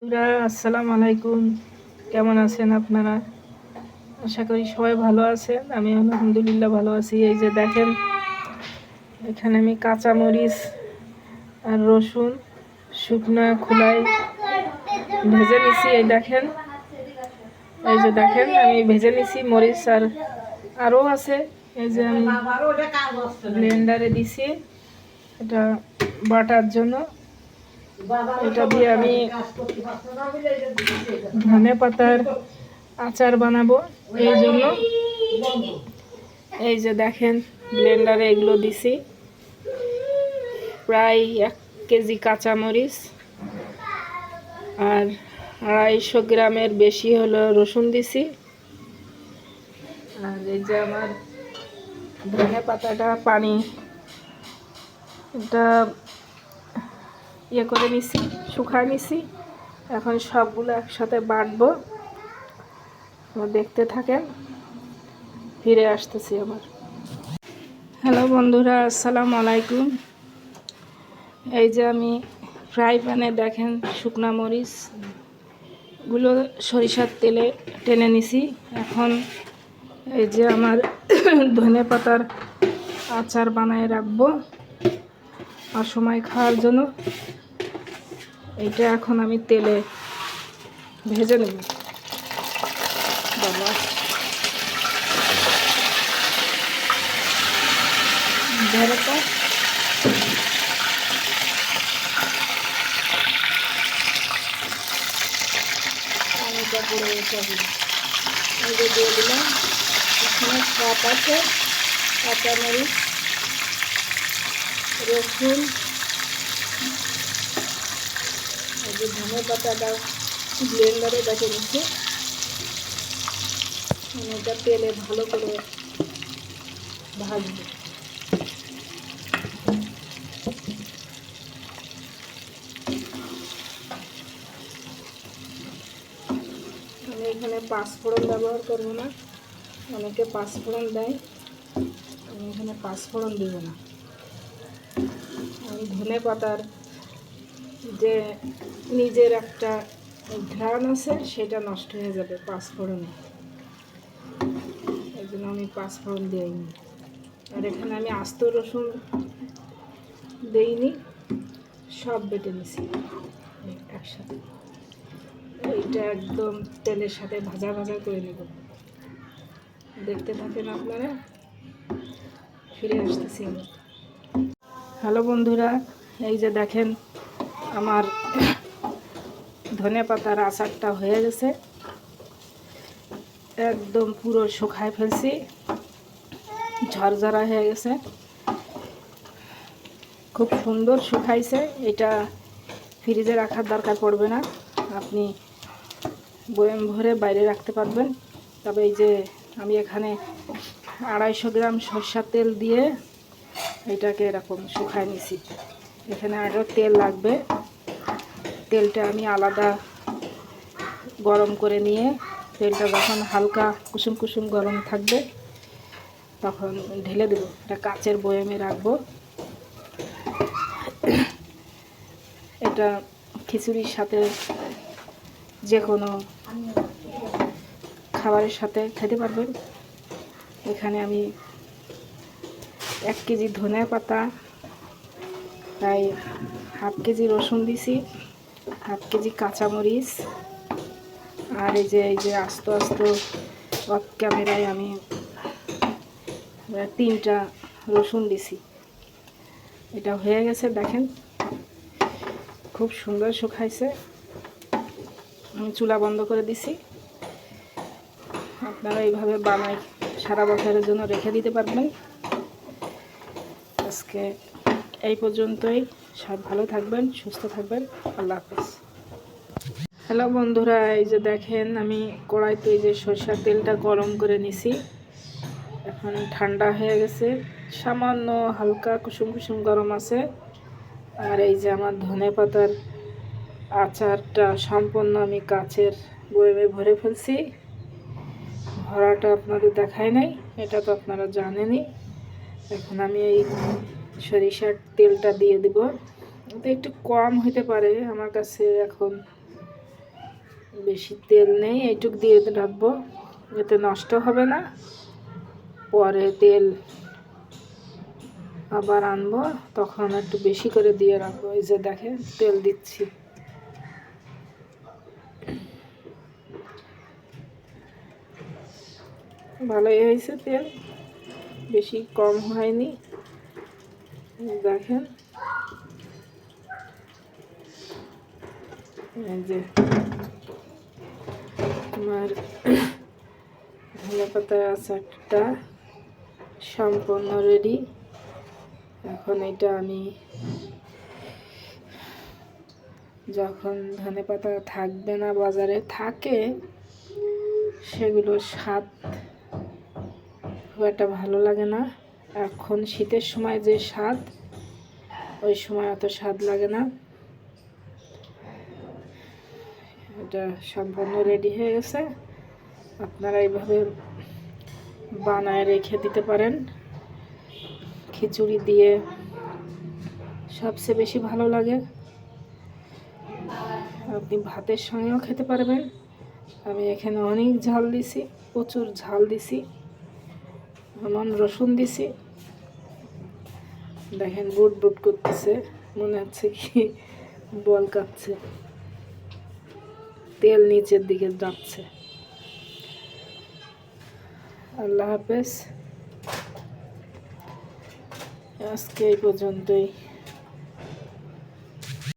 আসসালামু আলাইকুম। কেমন আছেন আপনারা? আশা করি সবাই ভালো আছেন। আমি আলহামদুলিল্লাহ ভালো আছি। এই যে দেখেন, এখানে আমি কাঁচা মরিচ আর রসুন শুকনো খোলায় ভেজে নিছি। এই যে দেখেন আমি ভেজে নিছি মরিচ, আর আরও আছে। এই যে আমি ব্লেন্ডারে দিছি এটা বাটার জন্য। এটা দিয়ে আমি ধনে পাতার আচার বানাবো। এই জন্য এই যে দেখেন ব্লেন্ডারে এগুলো দিছি, প্রায় 1 কেজি কাঁচামরিচ আর 250 গ্রামের বেশি হলো রসুন দিছি। আর এই যে আমার ধনে পাতাটা পানি এটা করে নিছি, শুকায় নিছি। এখন সবগুলো একসাথে বাটবো। দেখতে থাকেন, ফিরে আসতেছি আবার। হ্যালো বন্ধুরা, আসসালামু আলাইকুম। এই যে আমি ফ্রাই প্যানে দেখেন শুকনা মরিচগুলো সরিষার তেলে টেনে নিছি। এখন এই যে আমার ধনে পাতার আচার বানায় রাখবো আর সময় খাওয়ার জন্য। এইটা এখন আমি তেলে ভেজে নেব। বাবা ধরেটা পানিটা পড়ে যাবে। এই যে দিয়ে দিলাম, এখানে কাপ আছে, কাঁচামরিচ, রসুন, এই যে ধনে পাতাটা ব্লেন্ডারে বেটে নিচ্ছে। এটা তেলে ভালো করে ভাজবো। আমি এখানে পাঁচফোড়ন ব্যবহার করবো না, অনেকে পাঁচফোড়ন দেয়, আমি এখানে পাঁচফোড়ন দেব না। আমি ধনে পাতার যে নিজের একটা ঘ্রাণ আছে সেটা নষ্ট হয়ে যাবে পাঁচফোড়নে, এই জন্য আমি পাঁচফোড়ন দিইনি। আর এখানে আমি আস্ত রসুন দেইনি, সব বেটে নিছি একসাথে। এইটা একদম তেলের সাথে ভাজা ভাজা করে নেব। দেখতে থাকেন আপনারা, ফিরে আসতেছি আমি। হ্যালো বন্ধুরা, এই যে দেখেন আমার ধনে পাতার আচারটা হয়ে গেছে। একদম পুরো শুকায় ফেলছি, ঝরঝরা হয়ে গেছে, খুব সুন্দর শুকাইছে। এটা ফ্রিজে রাখার দরকার পড়বে না, আপনি বয়াম ভরে বাইরে রাখতে পারবেন। তবে এই যে আমি এখানে 250 গ্রাম সরষের তেল দিয়ে এটাকে এরকম শুকায় নিছি। এখানে আরও তেল লাগবে। তেলটা আমি আলাদা গরম করে নিয়ে, তেলটা যখন হালকা কুসুম কুসুম গরম থাকবে তখন ঢেলে দেবো। এটা কাচের বয়ামে রাখবো। এটা খিচুড়ির সাথে যে কোনো খাবারের সাথে খেতে পারবেন। এখানে আমি 1 কেজি ধনে পাতা, প্রায় 1/2 কেজি রসুন দিছি, 1/2 কেজি কাঁচামরিচ, আর এই যে আস্ত আস্ত অফ ক্যামেরায় আমি 3টা রসুন দিছি। এটা হয়ে গেছে দেখেন, খুব সুন্দর শুকাইছে। আমি চুলা বন্ধ করে দিছি। আপনারা এইভাবে বানাই সারা বছরের জন্য রেখে দিতে পারবেন। আজকে এই পর্যন্তই। সব ভালো থাকবেন, সুস্থ থাকবেন। আল্লাহ হাফেজ। হ্যালো বন্ধুরা, এই যে দেখেন আমি কড়াইতে এই যে সরষের তেলটা গরম করে নিছি। এখন ঠান্ডা হয়ে গেছে, সামান্য হালকা কুসুম কুসুম গরম আছে। আর এই যে আমার ধনে পাতার আচারটা সম্পূর্ণ আমি কাচের বয়ামে ভরে ফেলছি। ভরাটা আপনাদের দেখায় নাই, এটা তো আপনারা জানেনই। এখন আমি এই সরিষার তেলটা দিয়ে দেব। এটা একটু কম হতে পারে আমার কাছে এখন বেশি তেল নেই, এইটুক দিয়ে রাখবো, এতে নষ্ট হবে না। পরে তেল আবার আনবো, তখন একটু বেশি করে দিয়ে রাখবো। এই যে দেখেন তেল দিচ্ছি। ভালোই হয়েছে, তেল বেশি কম হয়নি। দেখেন এই যে আমার ধনেপাতা আচারটা সম্পূর্ণ রেডি। এখন এটা আমি যখন ধনেপাতা থাকবে না, বাজারে থাকে, সেগুলো স্বাদ খুব একটা ভালো লাগে না। এখন শীতের সময় যে স্বাদ, ওই সময় অত স্বাদ লাগে না। এটা সম্পূর্ণ রেডি হয়ে গেছে। আপনারা এইভাবে বানায় রেখে দিতে পারেন। খিচুড়ি দিয়ে সবচেয়ে বেশি ভালো লাগে। আপনি ভাতের সঙ্গেও খেতে পারবেন। আমি এখানে অনেক ঝাল দিছি, প্রচুর ঝাল দিছি, এমন রসুন দিছি। দেখেন বুট বুট করতেছে, মনে হচ্ছে কি বল কাচ্ছে, তেল নিচের দিকে যাচ্ছে। আল্লাহ হাফেজ, আজকে এই পর্যন্তই।